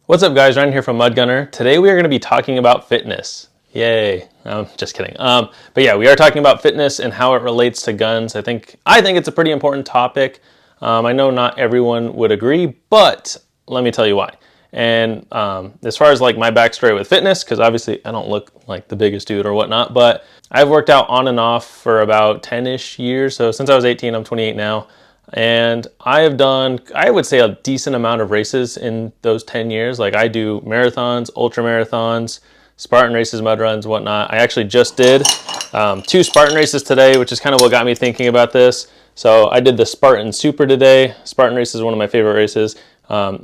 What's up guys, Ryan here from Mud Gunner. Today we are going to be talking about fitness. Yay. Just kidding. But yeah, we are talking about fitness and how it relates to guns. I think it's a pretty important topic. I know not everyone would agree, but let me tell you why. And as far as like my backstory with fitness, because obviously I don't look like the biggest dude or whatnot, but I've worked out on and off for about 10-ish years. So since I was 18, I'm 28 now. And I have done, I would say, a decent amount of races in those 10 years. Like I do marathons, ultra marathons, Spartan races, mud runs, whatnot. I actually just did 2 Spartan races today, which is kind of what got me thinking about this. So I did the Spartan Super today. Spartan race is one of my favorite races.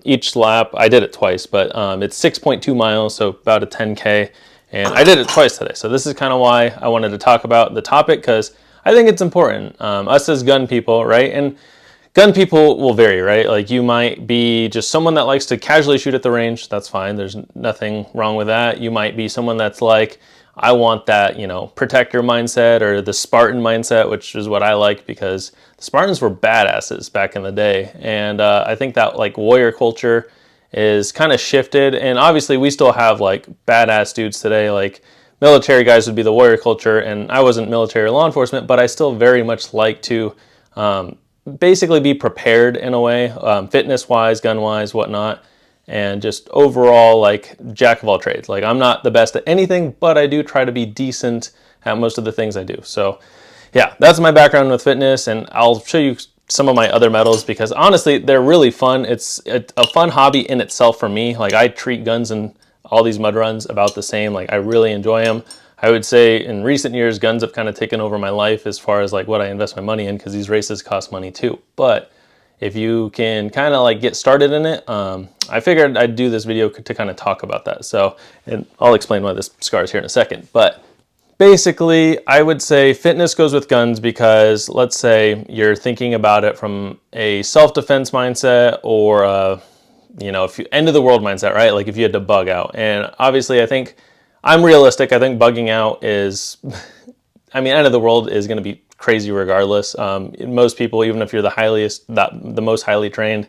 Each lap, I did it twice, but it's 6.2 miles, so about a 10K. And I did it twice today. So this is kind of why I wanted to talk about the topic, because I think it's important. Us as gun people, right? And gun people will vary, right? Like you might be just someone that likes to casually shoot at the range. That's fine. There's nothing wrong with that. You might be someone that's like, I want that, protector mindset or the Spartan mindset, which is what I like because the Spartans were badasses back in the day. And I think that like warrior culture is kind of shifted. And obviously we still have like badass dudes today, like military guys would be the warrior culture, and I wasn't military or law enforcement, but I still very much like to basically be prepared in a way, fitness-wise, gun-wise, whatnot, and just overall like jack of all trades. Like I'm not the best at anything, but I do try to be decent at most of the things I do. So yeah, that's my background with fitness, and I'll show you some of my other medals because honestly, they're really fun. It's a fun hobby in itself for me. Like I treat guns and all these mud runs about the same. Like I really enjoy them. I would say in recent years, guns have kind of taken over my life as far as like what I invest my money in, because these races cost money too. But if you can kind of like get started in it, I figured I'd do this video to kind of talk about that. So, and I'll explain why this scar is here in a second. But basically, I would say fitness goes with guns because let's say you're thinking about it from a self-defense mindset or if you end of the world mindset, right? Like if you had to bug out. And obviously I think I'm realistic. I think bugging out is, end of the world is going to be crazy regardless. Most people, even if you're the most highly trained,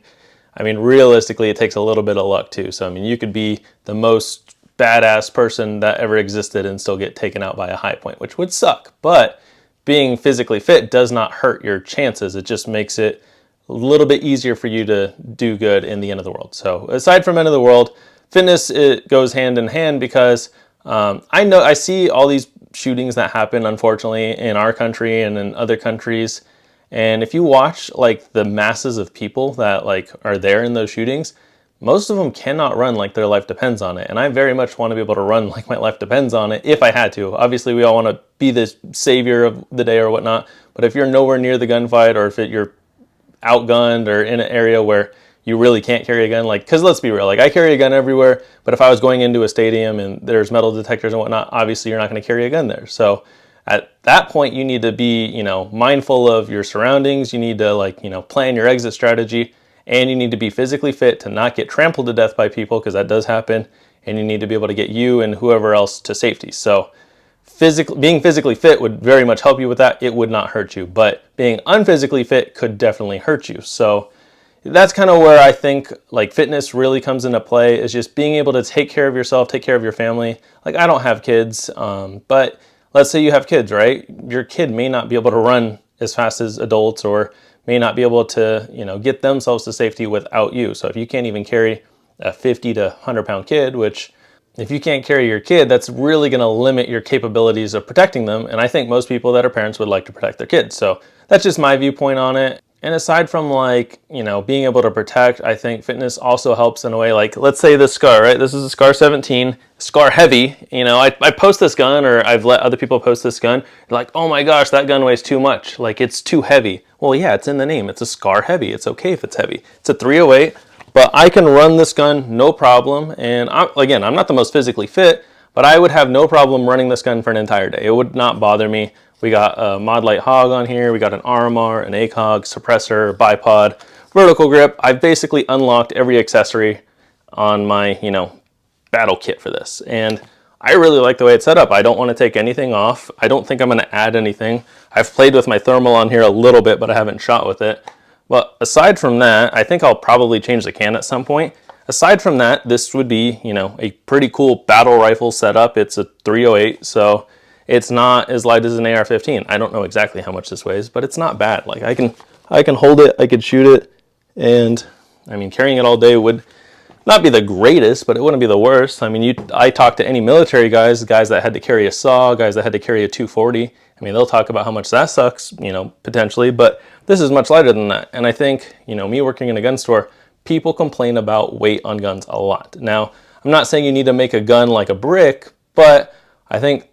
realistically it takes a little bit of luck too. So you could be the most badass person that ever existed and still get taken out by a high point, which would suck. But being physically fit does not hurt your chances. It just makes it a little bit easier for you to do good in the end of the world. So aside from end of the world, fitness, it goes hand in hand because I see all these shootings that happen, unfortunately, in our country and in other countries. And if you watch like the masses of people that like are there in those shootings, most of them cannot run like their life depends on it. And I very much want to be able to run like my life depends on it if I had to. Obviously, we all want to be the savior of the day or whatnot. But if you're nowhere near the gunfight, or if you're outgunned or in an area where you really can't carry a gun, like, because let's be real, like I carry a gun everywhere, but if I was going into a stadium and there's metal detectors and whatnot, obviously you're not going to carry a gun there. So at that point you need to be, mindful of your surroundings. You need to plan your exit strategy, and you need to be physically fit to not get trampled to death by people, because that does happen, and you need to be able to get you and whoever else to safety. So being physically fit would very much help you with that. It would not hurt you, but being unphysically fit could definitely hurt you. So that's kind of where I think like fitness really comes into play, is just being able to take care of yourself, take care of your family. Like I don't have kids, but let's say you have kids, right? Your kid may not be able to run as fast as adults, or may not be able to, get themselves to safety without you. So if you can't even carry a 50 to 100 pound kid, which if you can't carry your kid, that's really going to limit your capabilities of protecting them. And I think most people that are parents would like to protect their kids. So that's just my viewpoint on it. And aside from being able to protect, I think fitness also helps in a way. Like let's say this scar, right? This is a scar 17, scar heavy. I post this gun, or I've let other people post this gun. They're like, oh my gosh, that gun weighs too much. Like it's too heavy. Well, yeah, it's in the name. It's a scar heavy. It's okay if it's heavy. It's a 308. But I can run this gun no problem. And I'm not the most physically fit, but I would have no problem running this gun for an entire day. It would not bother me. We got a Mod Light Hog on here. We got an RMR, an ACOG, suppressor, bipod, vertical grip. I've basically unlocked every accessory on my, battle kit for this. And I really like the way it's set up. I don't want to take anything off. I don't think I'm going to add anything. I've played with my thermal on here a little bit, but I haven't shot with it. But aside from that, I think I'll probably change the can at some point. aside from that, this would be, you know, a pretty cool battle rifle setup. It's a 308, so it's not as light as an AR-15. I don't know exactly how much this weighs, but it's not bad. Like I can hold it, I could shoot it, and I mean, carrying it all day would not be the greatest, but it wouldn't be the worst. I mean, I talk to any military guys that had to carry a saw, guys that had to carry a 240. I mean, they'll talk about how much that sucks, you know, potentially, but this is much lighter than that. And I think, you know, me working in a gun store, people complain about weight on guns a lot. Now, I'm not saying you need to make a gun like a brick, but I think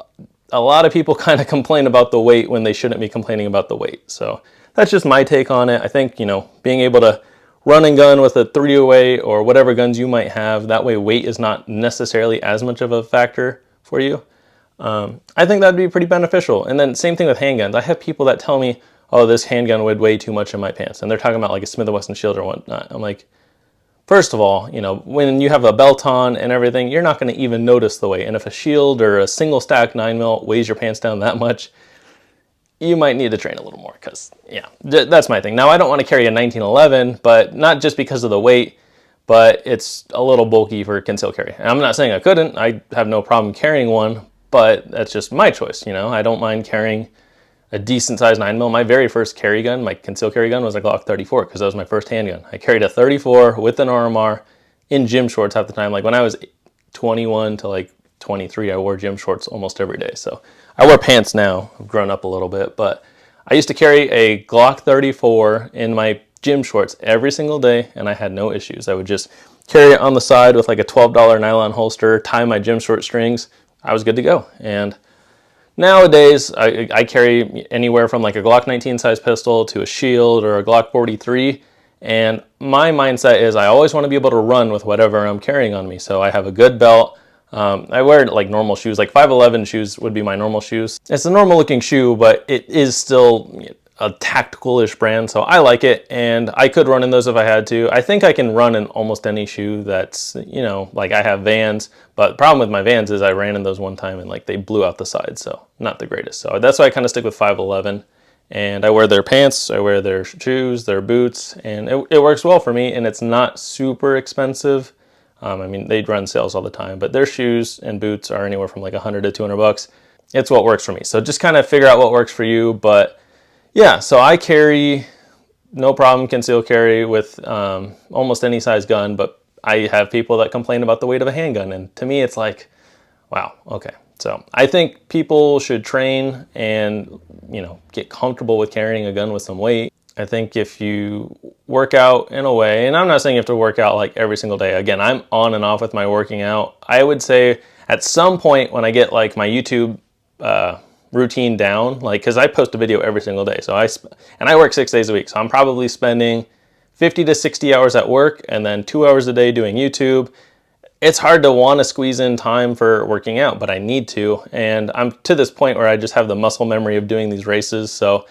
a lot of people kind of complain about the weight when they shouldn't be complaining about the weight. So that's just my take on it. I think, you know, being able to run and gun with a 308 or whatever guns you might have, that way weight is not necessarily as much of a factor for you. I think that'd be pretty beneficial. And then same thing with handguns. I have people that tell me, oh, this handgun would weigh too much in my pants. And they're talking about like a Smith & Wesson Shield or whatnot. I'm like, first of all, you know, when you have a belt on and everything, you're not going to even notice the weight. And if a Shield or a single stack 9mm weighs your pants down that much, you might need to train a little more because, yeah, that's my thing. Now, I don't want to carry a 1911, but not just because of the weight, but it's a little bulky for concealed carry. And I'm not saying I couldn't. I have no problem carrying one, but that's just my choice, you know. I don't mind carrying a decent sized 9mm. My very first carry gun, my concealed carry gun, was a Glock 34 because that was my first handgun. I carried a 34 with an RMR in gym shorts half the time. Like when I was 21 to like 23, I wore gym shorts almost every day. So I wear pants now. I've grown up a little bit, but I used to carry a Glock 34 in my gym shorts every single day, and I had no issues. I would just carry it on the side with like a $12 nylon holster, tie my gym short strings. I was good to go. And nowadays, I carry anywhere from like a Glock 19 size pistol to a Shield or a Glock 43. And my mindset is I always want to be able to run with whatever I'm carrying on me. So I have a good belt. I wear like normal shoes, like 511 shoes would be my normal shoes. It's a normal looking shoe, but it is still a tactical-ish brand, so I like it, and I could run in those if I had to. I think I can run in almost any shoe that's, you know, like I have Vans, but the problem with my Vans is I ran in those one time and like they blew out the sides, so not the greatest. So that's why I kind of stick with 511, and I wear their pants, I wear their shoes, their boots, and it works well for me, and it's not super expensive. I mean, they run sales all the time, but their shoes and boots are anywhere from like 100 to 200 bucks. It's what works for me. So just kind of figure out what works for you. But yeah, so I carry, no problem, concealed carry with almost any size gun, but I have people that complain about the weight of a handgun. And to me, it's like, wow, okay. So I think people should train and, you know, get comfortable with carrying a gun with some weight. I think if you work out in a way, and I'm not saying you have to work out like every single day. Again, I'm on and off with my working out. I would say at some point when I get like my YouTube routine down, like, cause I post a video every single day. So I work 6 days a week. So I'm probably spending 50 to 60 hours at work and then 2 hours a day doing YouTube. It's hard to want to squeeze in time for working out, but I need to. And I'm to this point where I just have the muscle memory of doing these races. So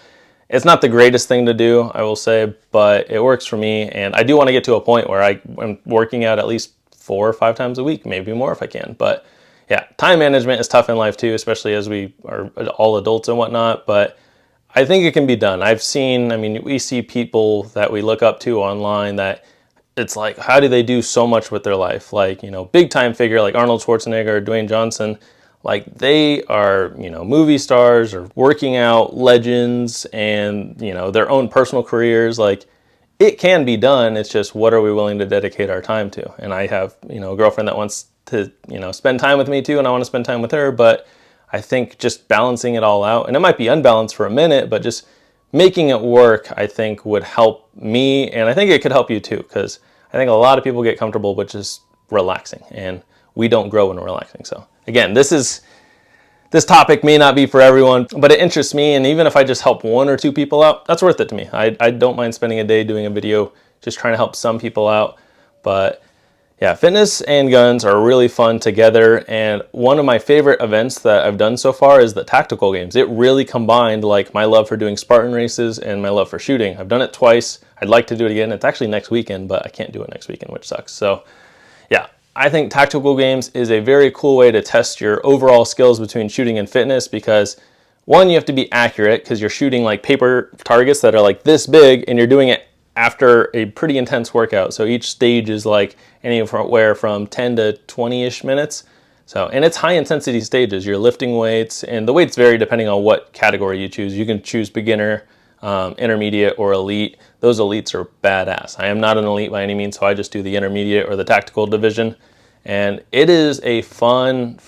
it's not the greatest thing to do, I will say, but it works for me. And I do want to get to a point where I'm working out at least 4 or 5 times a week, maybe more if I can. But yeah, time management is tough in life too, especially as we are all adults and whatnot. But I think it can be done. We see people that we look up to online that it's like, how do they do so much with their life? Like, you know, big time figure like Arnold Schwarzenegger or Dwayne Johnson. Like they are, you know, movie stars or working out legends and, you know, their own personal careers. Like it can be done. It's just, what are we willing to dedicate our time to? And I have, you know, a girlfriend that wants to, you know, spend time with me too. And I want to spend time with her. But I think just balancing it all out, and it might be unbalanced for a minute, but just making it work, I think would help me. And I think it could help you too, because I think a lot of people get comfortable with just relaxing, and we don't grow when we're relaxing. So again, this topic may not be for everyone, but it interests me. And even if I just help 1 or 2 people out, that's worth it to me. I don't mind spending a day doing a video, just trying to help some people out. But yeah, fitness and guns are really fun together. And one of my favorite events that I've done so far is the tactical games. It really combined like my love for doing Spartan races and my love for shooting. I've done it twice. I'd like to do it again. It's actually next weekend, but I can't do it next weekend, which sucks. So yeah, I think tactical games is a very cool way to test your overall skills between shooting and fitness, because one, you have to be accurate because you're shooting like paper targets that are like this big and you're doing it after a pretty intense workout. So each stage is like anywhere from 10 to 20-ish minutes. So, and it's high intensity stages. You're lifting weights, and the weights vary depending on what category you choose. You can choose beginner, intermediate, or elite. Those elites are badass. I am not an elite by any means, so I just do the intermediate or the tactical division. And it is a fun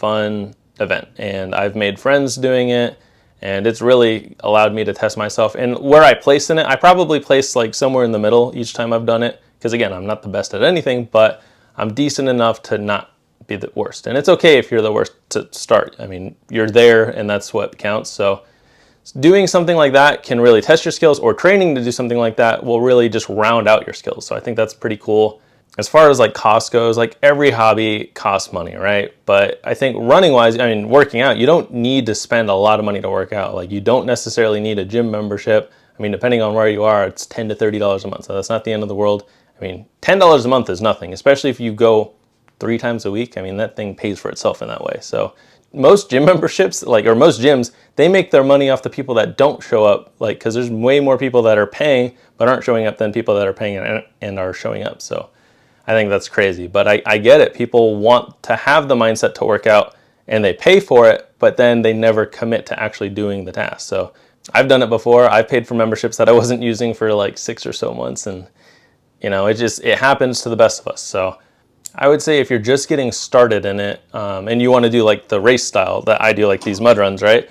event. And I've made friends doing it, and it's really allowed me to test myself. And where I place in it, I probably place like somewhere in the middle each time I've done it. Because again, I'm not the best at anything, but I'm decent enough to not be the worst. And it's okay if you're the worst to start. I mean, you're there and that's what counts. So doing something like that can really test your skills, or training to do something like that will really just round out your skills. So I think that's pretty cool. As far as like cost goes, like every hobby costs money, right? But I think running wise, I mean, working out, you don't need to spend a lot of money to work out. Like you don't necessarily need a gym membership. I mean, depending on where you are, it's $10 to $30 a month. So that's not the end of the world. I mean, $10 a month is nothing, especially if you go 3 times a week. I mean, that thing pays for itself in that way. So most gym memberships, or most gyms, they make their money off the people that don't show up, because there's way more people that are paying but aren't showing up than people that are paying and are showing up. So I think that's crazy, but I get it. People want to have the mindset to work out and they pay for it, but then they never commit to actually doing the task. So I've done it before. I've paid for memberships that I wasn't using for like 6 or so months, and it happens to the best of us. So I would say if you're just getting started in it, and you want to do like the race style that I do, like these mud runs, right?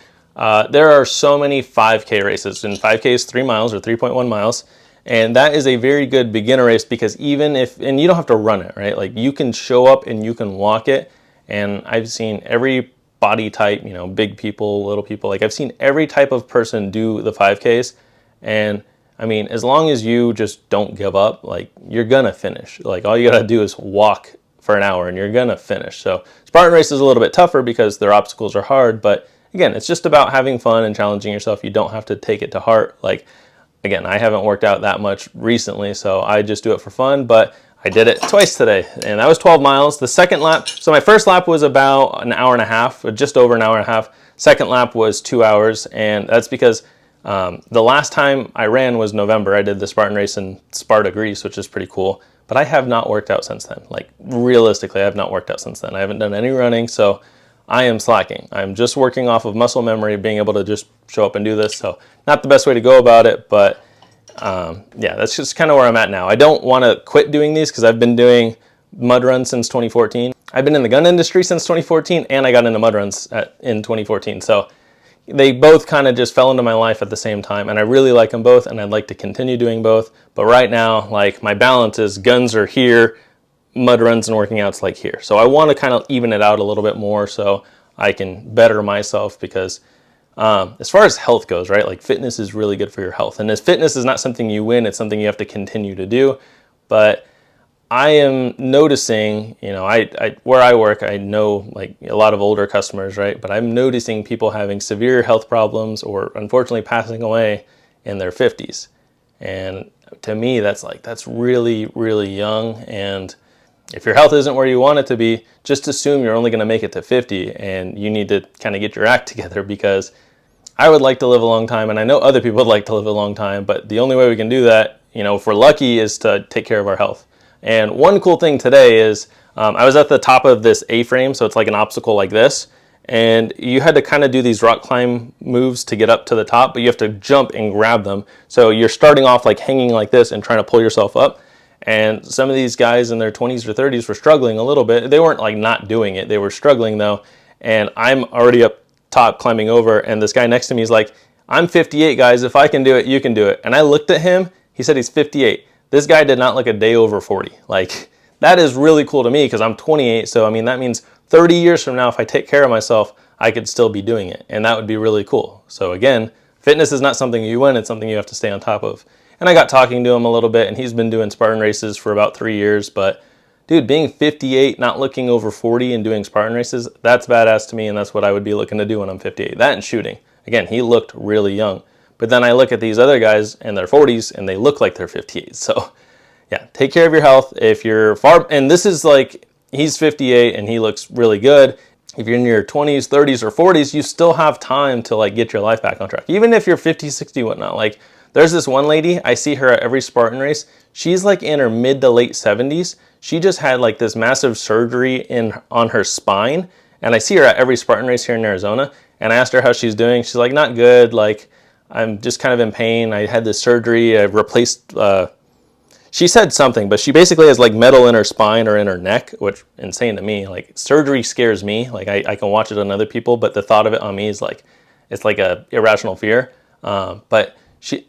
There are so many 5K races, and 5K is 3 miles or 3.1 miles. And that is a very good beginner race, because and you don't have to run it, right? Like you can show up and you can walk it. And I've seen every body type, big people, little people, like I've seen every type of person do the 5Ks. And I mean, as long as you just don't give up, like you're gonna finish. Like all you gotta do is walk for an hour and you're gonna finish. So Spartan race is a little bit tougher because their obstacles are hard, but again, it's just about having fun and challenging yourself. You don't have to take it to heart. Like, again, I haven't worked out that much recently, so I just do it for fun, but I did it twice today, and that was 12 miles. The second lap, so my first lap was about an hour and a half, or just over an hour and a half. Second lap was 2 hours, and that's because the last time I ran was November. I did the Spartan race in Sparta, Greece, which is pretty cool, but I have not worked out since then. Like, realistically, I have not worked out since then. I haven't done any running, so I am slacking. I'm just working off of muscle memory, being able to just show up and do this. So not the best way to go about it, but yeah, that's just kind of where I'm at now. I don't want to quit doing these because I've been doing mud runs since 2014. I've been in the gun industry since 2014, and I got into mud runs in 2014. So they both kind of just fell into my life at the same time, and I really like them both, and I'd like to continue doing both. But right now, like, my balance is guns are here, mud runs and working out's like here. So I want to kind of even it out a little bit more so I can better myself, because as far as health goes, right, like fitness is really good for your health. And as fitness is not something you win, it's something you have to continue to do. But I am noticing, where I work, I know like a lot of older customers, right? But I'm noticing people having severe health problems or unfortunately passing away in their 50s. And to me, that's really, really young. And if your health isn't where you want it to be, just assume you're only going to make it to 50, and you need to kind of get your act together, because I would like to live a long time, and I know other people would like to live a long time, but the only way we can do that, if we're lucky, is to take care of our health. And one cool thing today is I was at the top of this A-frame, so it's like an obstacle like this, and you had to kind of do these rock climb moves to get up to the top, but you have to jump and grab them. So you're starting off like hanging like this and trying to pull yourself up. And some of these guys in their 20s or 30s were struggling a little bit. They weren't like not doing it. They were struggling though. And I'm already up top climbing over. And this guy next to me is like, I'm 58, guys. If I can do it, you can do it. And I looked at him. He said he's 58. This guy did not look a day over 40. Like, that is really cool to me, because I'm 28. So, I mean, that means 30 years from now, if I take care of myself, I could still be doing it. And that would be really cool. So again, fitness is not something you win. It's something you have to stay on top of. And I got talking to him a little bit, and he's been doing Spartan races for about 3 years. But dude, being 58, not looking over 40 and doing Spartan races, that's badass to me, and that's what I would be looking to do when I'm 58. That and shooting. Again, he looked really young. But then I look at these other guys in their 40s, and they look like they're 58. So yeah, take care of your health. If you're far, and this is like, he's 58 and he looks really good. If you're in your 20s, 30s, or 40s, you still have time to like get your life back on track. Even if you're 50, 60, whatnot, like, There's this one lady, I see her at every Spartan race. She's like in her mid to late 70s. She just had like this massive surgery on her spine. And I see her at every Spartan race here in Arizona. And I asked her how she's doing. She's like, not good. Like, I'm just kind of in pain. I had this surgery. I've replaced, she said something, but she basically has like metal in her spine or in her neck, which insane to me. Like, surgery scares me. Like, I can watch it on other people, but the thought of it on me is like, it's like a irrational fear. But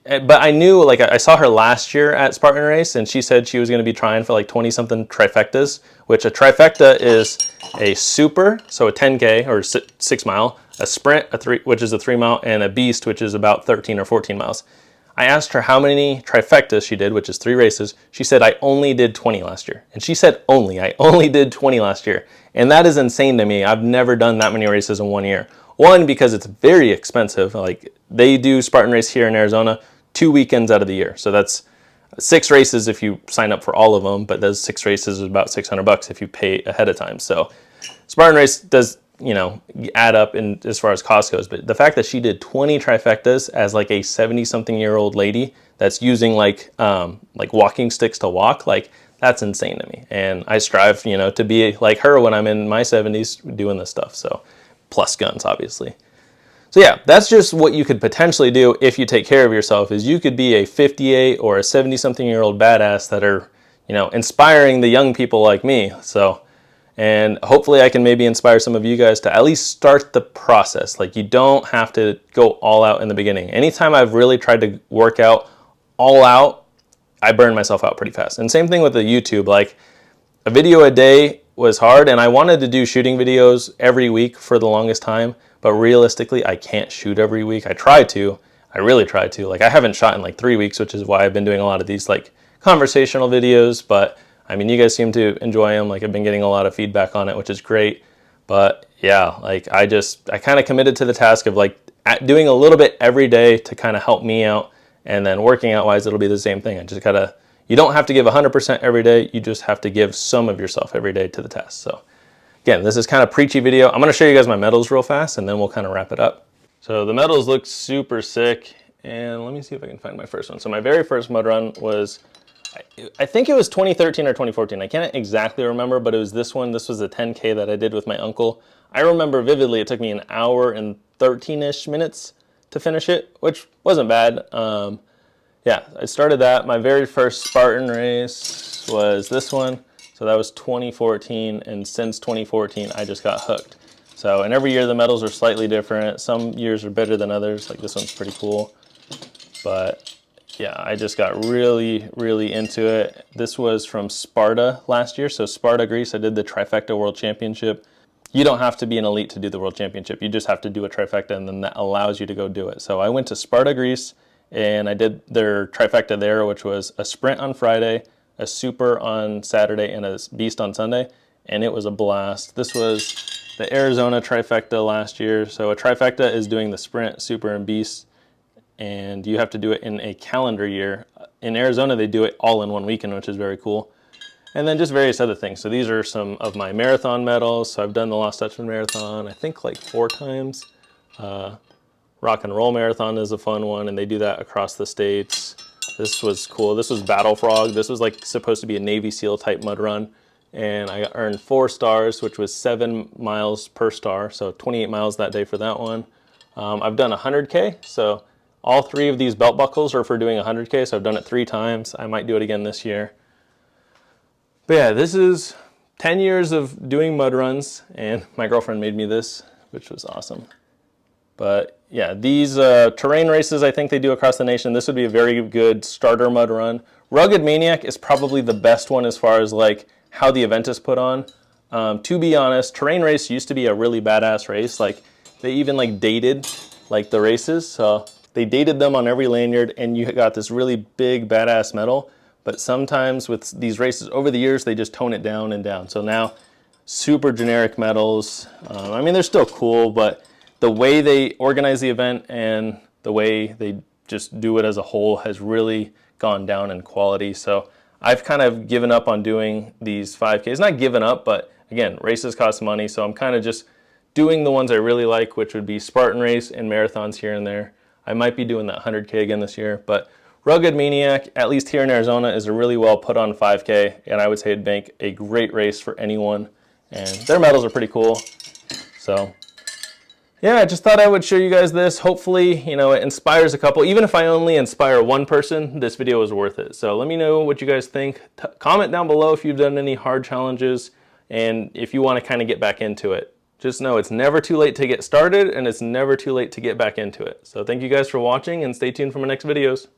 I knew, like, I saw her last year at Spartan Race, and she said she was going to be trying for like 20-something trifectas, which a trifecta is a super, so a 10K or 6 mile, a sprint, which is a 3 mile, and a beast, which is about 13 or 14 miles. I asked her how many trifectas she did, which is 3 races. She said, I only did 20 last year. And she said I only did 20 last year. And that is insane to me. I've never done that many races in 1 year. One, because it's very expensive. Like, they do Spartan Race here in Arizona 2 weekends out of the year. So that's 6 races if you sign up for all of them, but those 6 races is about $600 if you pay ahead of time. So Spartan Race does, you know, add up in as far as cost goes. But the fact that she did 20 trifectas as like a 70-something-year-old lady that's using like walking sticks to walk, like, that's insane to me. And I strive, you know, to be like her when I'm in my 70s doing this stuff. So, plus guns, obviously. So yeah, that's just what you could potentially do if you take care of yourself, is you could be a 58 or a 70-something-year-old badass that are, you know, inspiring the young people like me. So, and hopefully I can maybe inspire some of you guys to at least start the process. Like, you don't have to go all out in the beginning. Anytime I've really tried to work out all out, I burn myself out pretty fast. And same thing with the YouTube. Like, a video a day was hard, and I wanted to do shooting videos every week for the longest time, but realistically, I can't shoot every week. I really try to. Like, I haven't shot in like 3 weeks, which is why I've been doing a lot of these like conversational videos, but I mean, you guys seem to enjoy them. Like, I've been getting a lot of feedback on it, which is great. But yeah, like, I kind of committed to the task of like doing a little bit every day to kind of help me out, and then working out wise, it'll be the same thing. I just gotta, you don't have to give 100% every day. You just have to give some of yourself every day to the task. So again, this is kind of preachy video. I'm gonna show you guys my medals real fast, and then we'll kind of wrap it up. So the medals look super sick, and let me see if I can find my first one. So my very first mud run was, I think it was 2013 or 2014. I can't exactly remember, but it was this one. This was a 10K that I did with my uncle. I remember vividly it took me an hour and 13-ish minutes to finish it, which wasn't bad. Yeah, I started that. My very first Spartan race was this one. So that was 2014, and since 2014, I just got hooked. So, and every year the medals are slightly different. Some years are better than others. Like, this one's pretty cool. But yeah, I just got really, really into it. This was from Sparta last year. So Sparta, Greece, I did the Trifecta World Championship. You don't have to be an elite to do the World Championship. You just have to do a trifecta, and then that allows you to go do it. So I went to Sparta, Greece, and I did their trifecta there, which was a sprint on Friday, a super on Saturday, and a beast on Sunday, and it was a blast. This was the Arizona trifecta last year. So a trifecta is doing the sprint, super, and beast, and you have to do it in a calendar year. In Arizona, they do it all in one weekend, which is very cool. And then just various other things. So these are some of my marathon medals. So I've done the Lost Dutchman Marathon, I think like 4 times. Rock and Roll Marathon is a fun one, and they do that across the states. This was cool. This was Battle Frog. This was like supposed to be a Navy SEAL type mud run. And I earned 4 stars, which was 7 miles per star. So 28 miles that day for that one. I've done 100K. So all 3 of these belt buckles are for doing 100K. So I've done it 3 times. I might do it again this year. But yeah, this is 10 years of doing mud runs, and my girlfriend made me this, which was awesome. But yeah, these terrain races I think they do across the nation. This would be a very good starter mud run. Rugged Maniac is probably the best one as far as like how the event is put on. To be honest, terrain race used to be a really badass race. Like, they even like dated like the races. So they dated them on every lanyard, and you got this really big badass medal. But sometimes with these races over the years, they just tone it down and down. So now, super generic medals. I mean, they're still cool, but the way they organize the event and the way they just do it as a whole has really gone down in quality. So I've kind of given up on doing these 5Ks. Not given up, but again, races cost money. So I'm kind of just doing the ones I really like, which would be Spartan race and marathons here and there. I might be doing that 100K again this year, but Rugged Maniac, at least here in Arizona, is a really well put on 5K, and I would say it'd make a great race for anyone, and their medals are pretty cool. So yeah, I just thought I would show you guys this. Hopefully, you know, it inspires a couple. Even if I only inspire one person, this video is worth it. So let me know what you guys think. Comment down below if you've done any hard challenges and if you want to kind of get back into it. Just know it's never too late to get started and it's never too late to get back into it. So thank you guys for watching and stay tuned for my next videos.